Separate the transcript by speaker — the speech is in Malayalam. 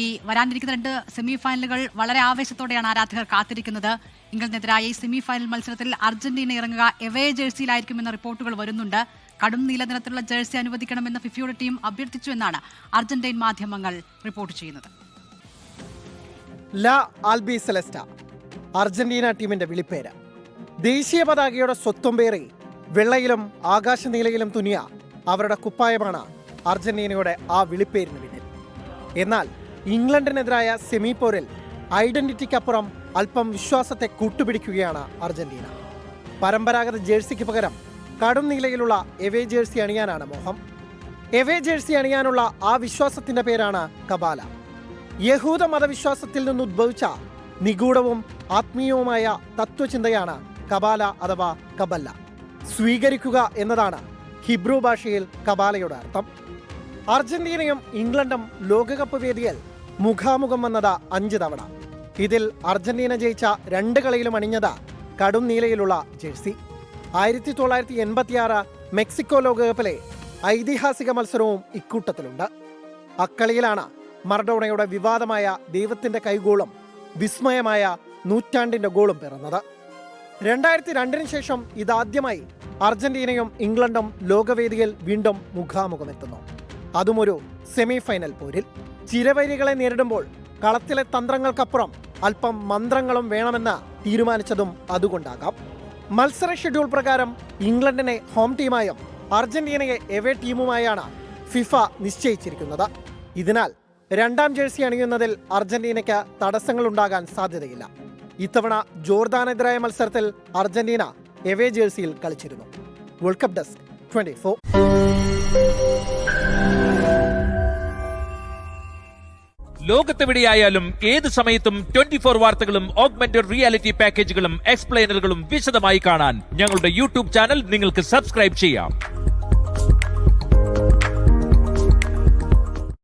Speaker 1: ഈ വരാനിരിക്കുന്ന 2 സെമി ഫൈനലുകൾ വളരെ ആവേശത്തോടെയാണ് ആരാധകർ കാത്തിരിക്കുന്നത്. ഇംഗ്ലണ്ടിനെതിരായ ഈ സെമി ഫൈനൽ മത്സരത്തിൽ അർജന്റീന ഇറങ്ങുക എവേ ജേഴ്സിയിലായിരിക്കുമെന്ന റിപ്പോർട്ടുകൾ വരുന്നുണ്ട്. കടും നീലനിറത്തിലുള്ള ജേഴ്സി അനുവദിക്കണമെന്ന് ഫിഫയുടെ ടീം അഭ്യർത്ഥിച്ചു എന്നാണ് അർജന്റീൻ മാധ്യമങ്ങൾ റിപ്പോർട്ട് ചെയ്യുന്നത്.
Speaker 2: ലാ ആൽബി സെലസ്റ്റ അർജന്റീന ടീമിന്റെ വിളിപ്പേര്. ദേശീയ പതാകയുടെ സ്വത്വം പേറി വെള്ളയിലും ആകാശനീലയിലും തുനിയ അവരുടെ കുപ്പായമാണ് അർജന്റീനയുടെ ആ വിളിപ്പേരിന് പിന്നിൽ. എന്നാൽ ഇംഗ്ലണ്ടിനെതിരായ സെമി പോരിൽ ഐഡന്റിറ്റിക്കപ്പുറം അല്പം വിശ്വാസത്തെ കൂട്ടുപിടിക്കുകയാണ് അർജന്റീന. പരമ്പരാഗത ജേഴ്സിക്ക് പകരം കടും നീലയിലുള്ള എവേ ജേഴ്സി അണിയാനാണ് മോഹം. എവേ ജേഴ്സി അണിയാനുള്ള ആ വിശ്വാസത്തിന്റെ പേരാണ് കബാല. യഹൂദ മതവിശ്വാസത്തിൽ നിന്ന് ഉദ്ഭവിച്ച നിഗൂഢവും ആത്മീയവുമായ തത്വചിന്തയാണ് കബാല അഥവാ കബല്ല. സ്വീകരിക്കുക എന്നതാണ് ഹിബ്രു ഭാഷയിൽ കബാലയുടെ അർത്ഥം. അർജന്റീനയും ഇംഗ്ലണ്ടും ലോകകപ്പ് വേദിയിൽ മുഖാമുഖം വന്നത് 5 തവണ. ഇതിൽ അർജന്റീന ജയിച്ച 2 കളിയിലും അണിഞ്ഞത് കടും നീലയിലുള്ള ജേഴ്സി. 1986 മെക്സിക്കോ ലോകകപ്പിലെ ഐതിഹാസിക മത്സരവും ഇക്കൂട്ടത്തിലുണ്ട്. അക്കളിയിലാണ് മറഡോണയുടെ വിവാദമായ ദൈവത്തിന്റെ കൈഗോളും വിസ്മയമായ നൂറ്റാണ്ടിന്റെ ഗോളും പിറന്നത്. 2002 ശേഷം ഇതാദ്യമായി അർജന്റീനയും ഇംഗ്ലണ്ടും ലോകവേദിയിൽ വീണ്ടും മുഖാമുഖമെത്തുന്നു. അതുമൊരു സെമി ഫൈനൽ പോരിൽ. ചിരവൈരികളെ നേരിടുമ്പോൾ കളത്തിലെ തന്ത്രങ്ങൾക്കപ്പുറം അല്പം മന്ത്രങ്ങളും വേണമെന്ന് തീരുമാനിച്ചതും അതുകൊണ്ടാകാം. മത്സര ഷെഡ്യൂൾ പ്രകാരം ഇംഗ്ലണ്ടിനെ ഹോം ടീമായും അർജന്റീനയെ എവേ ടീമുമായാണ് ഫിഫ നിശ്ചയിച്ചിരിക്കുന്നത്. ഇതിനാൽ 2ാം ജേഴ്സി അണിയുന്നതിൽ അർജന്റീനയ്ക്ക് തടസ്സങ്ങളുണ്ടാകാൻ സാധ്യതയില്ല. ഇത്തവണ ജോർദാനെതിരായ മത്സരത്തിൽ അർജന്റീന എവേ ജേഴ്സിയിൽ കളിച്ചിരുന്നു. World cup desk 24.
Speaker 3: ലോകത്തെവിടെയായാലും ഏത് സമയത്തും 24 വാർത്തകളും ഓഗ്മെന്റഡ് റിയാലിറ്റി പാക്കേജുകളും എക്സ്പ്ലെയിനറുകളും വിശദമായി കാണാൻ ഞങ്ങളുടെ യൂട്യൂബ് ചാനൽ നിങ്ങൾക്ക് സബ്സ്ക്രൈബ് ചെയ്യാം.